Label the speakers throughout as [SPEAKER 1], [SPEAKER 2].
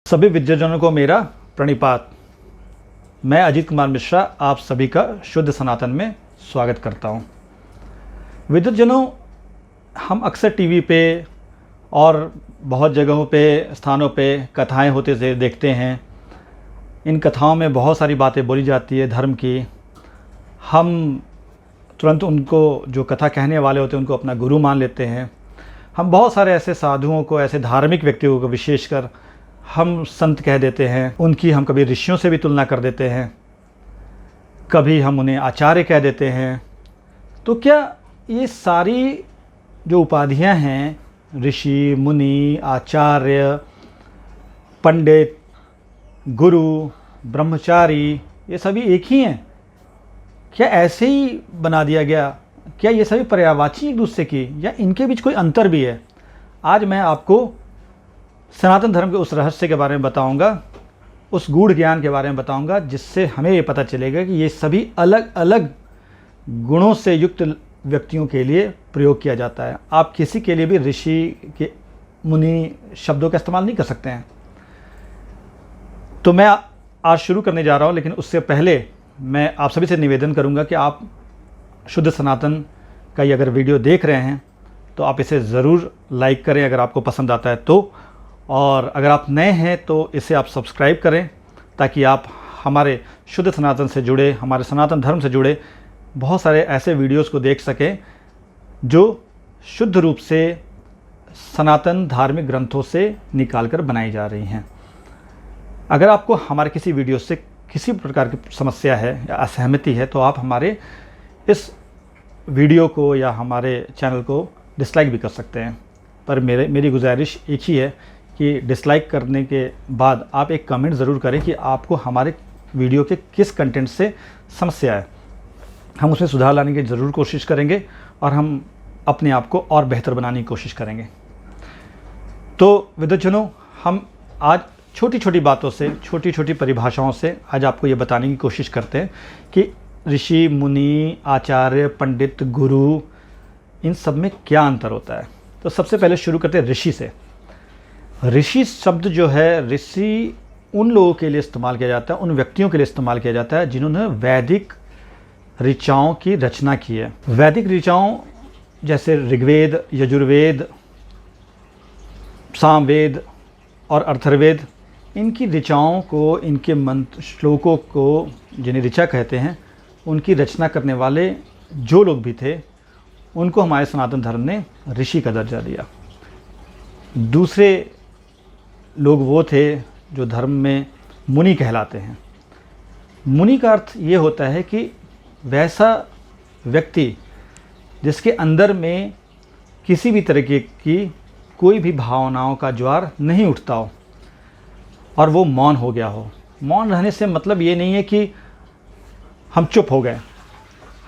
[SPEAKER 1] सभी विद्याजनों को मेरा प्रणिपात। मैं अजीत कुमार मिश्रा आप सभी का शुद्ध सनातन में स्वागत करता हूं। विद्याजनों, हम अक्सर टीवी पे और बहुत जगहों पे, स्थानों पे कथाएं होते से देखते हैं। इन कथाओं में बहुत सारी बातें बोली जाती है धर्म की। हम तुरंत उनको, जो कथा कहने वाले होते हैं, उनको अपना गुरु मान लेते हैं। हम बहुत सारे ऐसे साधुओं को, ऐसे धार्मिक व्यक्तियों को विशेषकर हम संत कह देते हैं। उनकी हम कभी ऋषियों से भी तुलना कर देते हैं, कभी हम उन्हें आचार्य कह देते हैं। तो क्या ये सारी जो उपाधियां हैं, ऋषि, मुनि, आचार्य, पंडित, गुरु, ब्रह्मचारी, ये सभी एक ही हैं? क्या ऐसे ही बना दिया गया? क्या ये सभी पर्यायवाची एक दूसरे की, या इनके बीच कोई अंतर भी है? आज मैं आपको सनातन धर्म के उस रहस्य के बारे में बताऊंगा, उस गूढ़ ज्ञान के बारे में बताऊंगा, जिससे हमें ये पता चलेगा कि ये सभी अलग अलग गुणों से युक्त व्यक्तियों के लिए प्रयोग किया जाता है। आप किसी के लिए भी ऋषि के, मुनि शब्दों का इस्तेमाल नहीं कर सकते हैं। तो मैं आज शुरू करने जा रहा हूँ, लेकिन उससे पहले मैं आप सभी से निवेदन करूँगा कि आप शुद्ध सनातन का ये अगर वीडियो देख रहे हैं तो आप इसे ज़रूर लाइक करें अगर आपको पसंद आता है तो, और अगर आप नए हैं तो इसे आप सब्सक्राइब करें, ताकि आप हमारे शुद्ध सनातन से जुड़े, हमारे सनातन धर्म से जुड़े बहुत सारे ऐसे वीडियोस को देख सकें जो शुद्ध रूप से सनातन धार्मिक ग्रंथों से निकाल कर बनाई जा रही हैं। अगर आपको हमारे किसी वीडियो से किसी प्रकार की समस्या है या असहमति है तो आप हमारे इस वीडियो को या हमारे चैनल को डिसलाइक भी कर सकते हैं। पर मेरी गुजारिश एक ही है कि डिसलाइक करने के बाद आप एक कमेंट ज़रूर करें कि आपको हमारे वीडियो के किस कंटेंट से समस्या है। हम उसमें सुधार लाने की ज़रूर कोशिश करेंगे और हम अपने आप को और बेहतर बनाने की कोशिश करेंगे। तो विद्याजनों, हम आज छोटी छोटी बातों से, छोटी छोटी परिभाषाओं से आज आपको ये बताने की कोशिश करते हैं कि ऋषि, मुनि, आचार्य, पंडित, गुरु, इन सब में क्या अंतर होता है। तो सबसे पहले शुरू करते हैं ऋषि से। ऋषि शब्द जो है, ऋषि उन लोगों के लिए इस्तेमाल किया जाता है, उन व्यक्तियों के लिए इस्तेमाल किया जाता है जिन्होंने वैदिक ऋचाओं की रचना की है। वैदिक ऋचाओं जैसे ऋग्वेद, यजुर्वेद, सामवेद और अथर्ववेद, इनकी ऋचाओं को, इनके मंत्र श्लोकों को, जिन्हें ऋचा कहते हैं, उनकी रचना करने वाले जो लोग भी थे, उनको हमारे सनातन धर्म ने ऋषि का दर्जा दिया। दूसरे लोग वो थे जो धर्म में मुनि कहलाते हैं। मुनि का अर्थ ये होता है कि वैसा व्यक्ति जिसके अंदर में किसी भी तरीके की कोई भी भावनाओं का ज्वार नहीं उठता हो और वो मौन हो गया हो। मौन रहने से मतलब ये नहीं है कि हम चुप हो गए।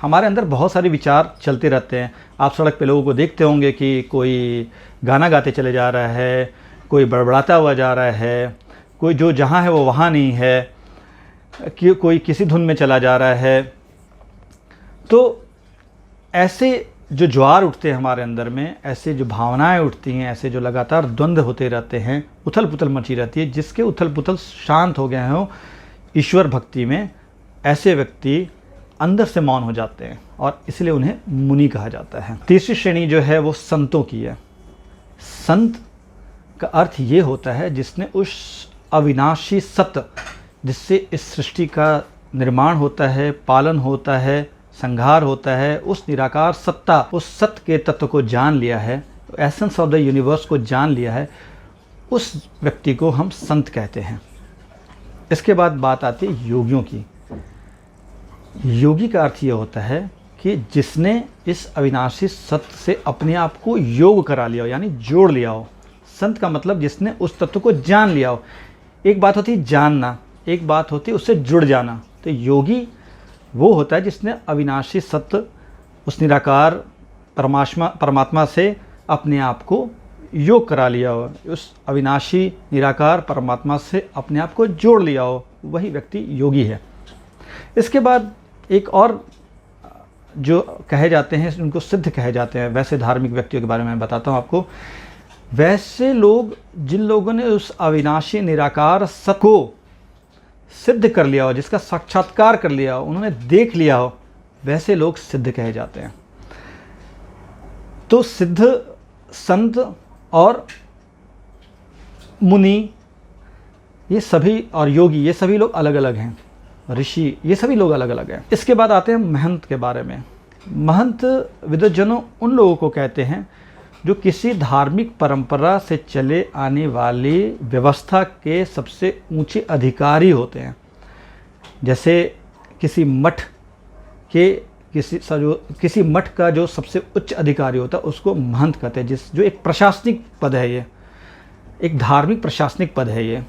[SPEAKER 1] हमारे अंदर बहुत सारे विचार चलते रहते हैं। आप सड़क पे लोगों को देखते होंगे कि कोई गाना गाते चले जा रहा है, कोई बड़बड़ाता हुआ जा रहा है, कोई जो जहाँ है वो वहाँ नहीं है, कि कोई किसी धुन में चला जा रहा है। तो ऐसे जो ज्वार उठते हैं हमारे अंदर में, ऐसे जो भावनाएं उठती हैं, ऐसे जो लगातार द्वंद्व होते रहते हैं, उथल पुथल मची रहती है, जिसके उथल पुथल शांत हो गए हों ईश्वर भक्ति में, ऐसे व्यक्ति अंदर से मौन हो जाते हैं और इसलिए उन्हें मुनि कहा जाता है। तीसरी श्रेणी जो है वो संतों की है। संत का अर्थ ये होता है जिसने उस अविनाशी सत्य, जिससे इस सृष्टि का निर्माण होता है, पालन होता है, संहार होता है, उस निराकार सत्ता, उस सत्य के तत्व को जान लिया है, एसेंस ऑफ द यूनिवर्स को जान लिया है, उस व्यक्ति को हम संत कहते हैं। इसके बाद बात आती है योगियों की। योगी का अर्थ ये होता है कि जिसने इस अविनाशी सत्य से अपने आप को योग करा लिया हो, यानी जोड़ लिया हो। संत का मतलब जिसने उस तत्व को जान लिया हो। एक बात होती है जानना, एक बात होती है उससे जुड़ जाना। तो योगी वो होता है जिसने अविनाशी सत्य, उस निराकार परमात्मा से अपने आप को योग करा लिया हो, उस अविनाशी निराकार परमात्मा से अपने आप को जोड़ लिया हो, वही व्यक्ति योगी है। इसके बाद एक और जो कहे जाते हैं, उनको सिद्ध कहे जाते हैं। वैसे धार्मिक व्यक्तियों के बारे में मैं बताता हूँ आपको। वैसे लोग जिन लोगों ने उस अविनाशी निराकार सत्य को सिद्ध कर लिया हो, जिसका साक्षात्कार कर लिया हो, उन्होंने देख लिया हो, वैसे लोग सिद्ध कहे जाते हैं। तो सिद्ध, संत और मुनि ये सभी, और योगी, ये सभी लोग अलग अलग हैं। ऋषि, ये सभी लोग अलग अलग हैं। इसके बाद आते हैं महंत के बारे में। महंत विद्वज्जनों उन लोगों को कहते हैं जो किसी धार्मिक परंपरा से चले आने वाली व्यवस्था के सबसे ऊंचे अधिकारी होते हैं। जैसे किसी मठ के किसी मठ का जो सबसे उच्च अधिकारी होता है उसको महंत कहते हैं, जो एक प्रशासनिक पद है, ये एक धार्मिक प्रशासनिक पद है ये।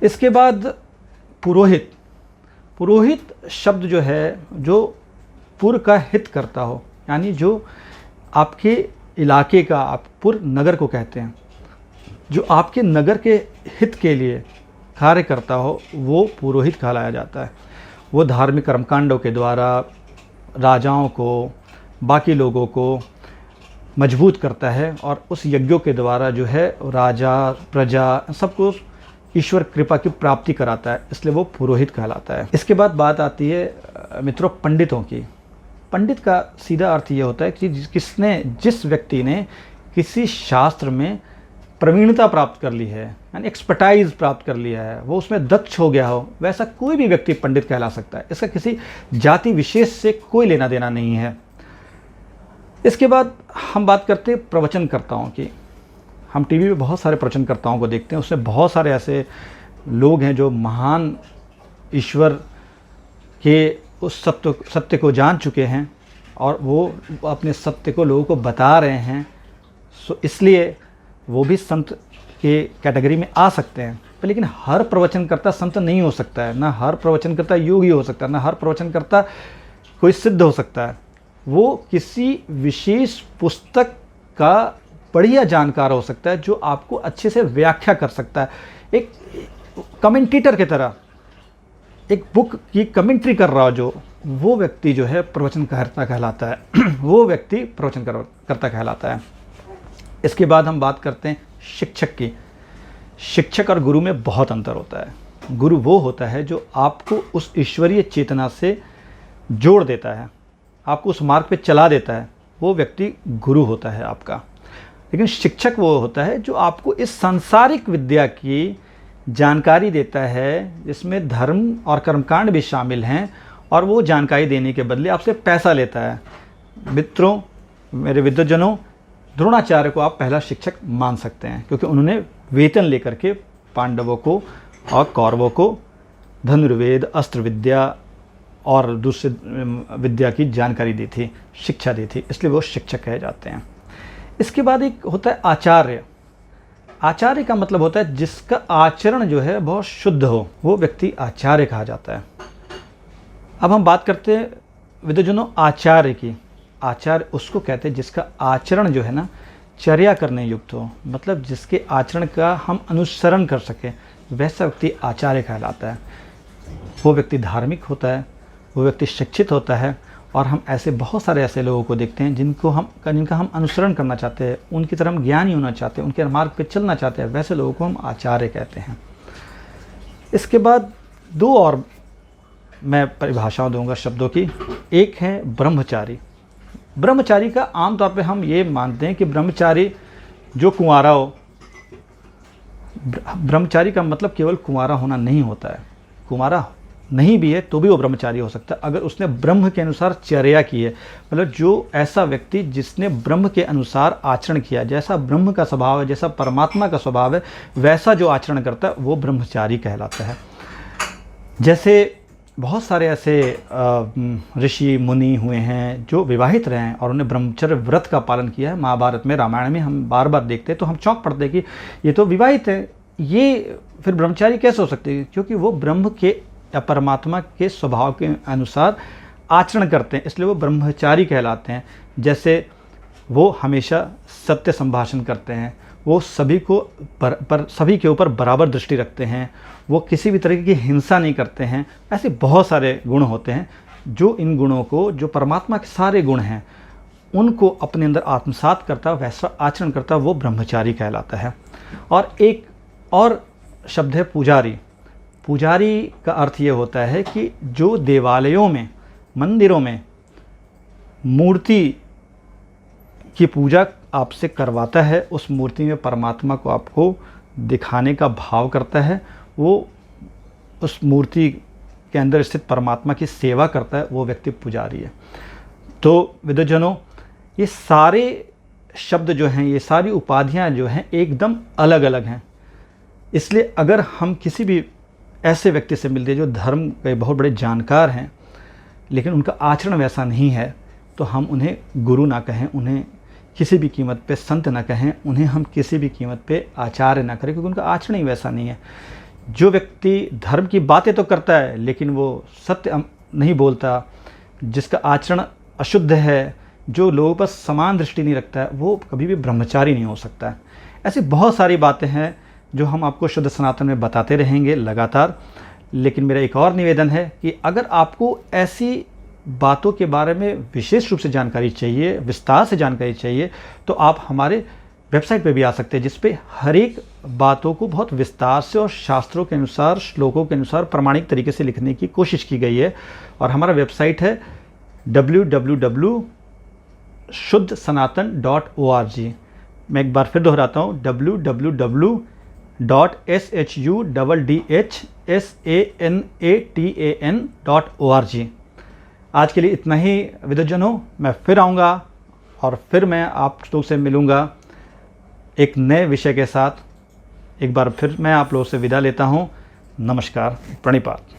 [SPEAKER 1] इसके बाद पुरोहित। पुरोहित शब्द जो है, जो पुर का हित करता हो, यानी जो आपके इलाके का, आप पुर नगर को कहते हैं, जो आपके नगर के हित के लिए कार्य करता हो, वो पुरोहित कहलाया जाता है। वो धार्मिक कर्मकांडों के द्वारा राजाओं को, बाकी लोगों को मजबूत करता है और उस यज्ञों के द्वारा जो है राजा, प्रजा, सबको ईश्वर कृपा की प्राप्ति कराता है, इसलिए वो पुरोहित कहलाता है। इसके बाद बात आती है मित्रों पंडितों की। पंडित का सीधा अर्थ ये होता है कि जिस व्यक्ति ने किसी शास्त्र में प्रवीणता प्राप्त कर ली है, यानी एक्सपर्टाइज प्राप्त कर लिया है, वो उसमें दक्ष हो गया हो, वैसा कोई भी व्यक्ति पंडित कहला सकता है। इसका किसी जाति विशेष से कोई लेना देना नहीं है। इसके बाद हम बात करते हैं प्रवचनकर्ताओं की। हम टीवी पे बहुत सारे प्रवचनकर्ताओं को देखते हैं, उसमें बहुत सारे ऐसे लोग हैं जो महान ईश्वर के उस सत्य को जान चुके हैं और वो अपने सत्य को लोगों को बता रहे हैं। सो इसलिए वो भी संत के कैटेगरी में आ सकते हैं। पर लेकिन हर प्रवचनकर्ता संत नहीं हो सकता है, ना हर प्रवचनकर्ता योगी हो सकता है, ना हर प्रवचनकर्ता कोई सिद्ध हो सकता है। वो किसी विशेष पुस्तक का बढ़िया जानकार हो सकता है, जो आपको अच्छे से व्याख्या कर सकता है। एक कमेंटेटर की तरह एक बुक की कमेंट्री कर रहा हो जो, वो व्यक्ति जो है प्रवचनकर्ता कहलाता है। वो व्यक्ति प्रवचनकर्ता कहलाता है। इसके बाद हम बात करते हैं शिक्षक की। शिक्षक और गुरु में बहुत अंतर होता है। गुरु वो होता है जो आपको उस ईश्वरीय चेतना से जोड़ देता है, आपको उस मार्ग पे चला देता है, वो व्यक्ति गुरु होता है आपका। लेकिन शिक्षक वो होता है जो आपको इस सांसारिक विद्या की जानकारी देता है, जिसमें धर्म और कर्मकांड भी शामिल हैं, और वो जानकारी देने के बदले आपसे पैसा लेता है। मित्रों, मेरे विद्वज्जनों, द्रोणाचार्य को आप पहला शिक्षक मान सकते हैं, क्योंकि उन्होंने वेतन लेकर के पांडवों को और कौरवों को धनुर्वेद, अस्त्र विद्या और दूसरे विद्या की जानकारी दी थी, शिक्षा दी थी, इसलिए वो शिक्षक कहे जाते हैं। इसके बाद एक होता है आचार्य। आचार्य का मतलब होता है जिसका आचरण जो है बहुत शुद्ध हो, वो व्यक्ति आचार्य कहा जाता है। अब हम बात करते हैं विद्वज्जनों आचार्य की। आचार्य उसको कहते हैं जिसका आचरण जो है ना चर्या करने युक्त हो, मतलब जिसके आचरण का हम अनुसरण कर सकें, वैसा व्यक्ति आचार्य कहलाता है। वो व्यक्ति धार्मिक होता है, वो व्यक्ति शिक्षित होता है, और हम ऐसे बहुत सारे ऐसे लोगों को देखते हैं जिनका हम अनुसरण करना चाहते हैं, उनकी तरह हम ज्ञानी होना चाहते हैं, उनके मार्ग पे चलना चाहते हैं, वैसे लोगों को हम आचार्य कहते हैं। इसके बाद दो और मैं परिभाषाएं दूंगा शब्दों की। एक है ब्रह्मचारी। ब्रह्मचारी का आमतौर पे हम ये मानते हैं कि ब्रह्मचारी जो कुंवारा हो। ब्रह्मचारी का मतलब केवल कुंवारा होना नहीं होता है, कुंवारा नहीं भी है तो भी वो ब्रह्मचारी हो सकता है अगर उसने ब्रह्म के अनुसार चर्या की है। मतलब जो ऐसा व्यक्ति जिसने ब्रह्म के अनुसार आचरण किया, जैसा ब्रह्म का स्वभाव है, जैसा परमात्मा का स्वभाव है, वैसा जो आचरण करता है वो ब्रह्मचारी कहलाता है। जैसे बहुत सारे ऐसे ऋषि मुनि हुए हैं जो विवाहित रहे हैं और उन्हें ब्रह्मचर्य व्रत का पालन किया है। महाभारत में, रामायण में हम बार बार देखते हैं तो हम चौंक पड़ते हैं कि ये तो विवाहित है, ये फिर ब्रह्मचारी कैसे हो सकते हैं? क्योंकि वो ब्रह्म के या परमात्मा के स्वभाव के अनुसार आचरण करते हैं, इसलिए वो ब्रह्मचारी कहलाते हैं। जैसे वो हमेशा सत्य संभाषण करते हैं, वो सभी के ऊपर बराबर दृष्टि रखते हैं, वो किसी भी तरह की हिंसा नहीं करते हैं। ऐसे बहुत सारे गुण होते हैं जो इन गुणों को, जो परमात्मा के सारे गुण हैं, उनको अपने अंदर आत्मसात करता, वैसा आचरण करता, वो ब्रह्मचारी कहलाता है। और एक और शब्द है पुजारी। पुजारी का अर्थ ये होता है कि जो देवालयों में, मंदिरों में मूर्ति की पूजा आपसे करवाता है, उस मूर्ति में परमात्मा को आपको दिखाने का भाव करता है, वो उस मूर्ति के अंदर स्थित परमात्मा की सेवा करता है, वो व्यक्ति पुजारी है। तो विद्वज्जनों, ये सारे शब्द जो हैं, ये सारी उपाधियां जो हैं, एकदम अलग अलग हैं। इसलिए अगर हम किसी भी ऐसे व्यक्ति से मिलते हैं जो धर्म के बहुत बड़े जानकार हैं, लेकिन उनका आचरण वैसा नहीं है, तो हम उन्हें गुरु ना कहें, उन्हें किसी भी कीमत पे संत ना कहें, उन्हें हम किसी भी कीमत पे आचार्य ना करें, क्योंकि उनका आचरण ही वैसा नहीं है। जो व्यक्ति धर्म की बातें तो करता है लेकिन वो सत्य नहीं बोलता, जिसका आचरण अशुद्ध है, जो लोगों पर समान दृष्टि नहीं रखता है, वो कभी भी ब्रह्मचारी नहीं हो सकता है। ऐसी बहुत सारी बातें हैं जो हम आपको शुद्ध सनातन में बताते रहेंगे लगातार। लेकिन मेरा एक और निवेदन है कि अगर आपको ऐसी बातों के बारे में विशेष रूप से जानकारी चाहिए, विस्तार से जानकारी चाहिए, तो आप हमारे वेबसाइट पे भी आ सकते हैं, जिस पे हर एक बातों को बहुत विस्तार से और शास्त्रों के अनुसार, श्लोकों के अनुसार प्रामाणिक तरीके से लिखने की कोशिश की गई है। और हमारा वेबसाइट है www.shuddhsanatan.org। मैं एक बार फिर दोहराता हूँ, www.shuddhsanatan.org। आज के लिए इतना ही विद्वज्जनों, मैं फिर आऊँगा और फिर मैं आप लोग से मिलूँगा एक नए विषय के साथ। एक बार फिर मैं आप लोगों से विदा लेता हूँ। नमस्कार, प्रणिपात।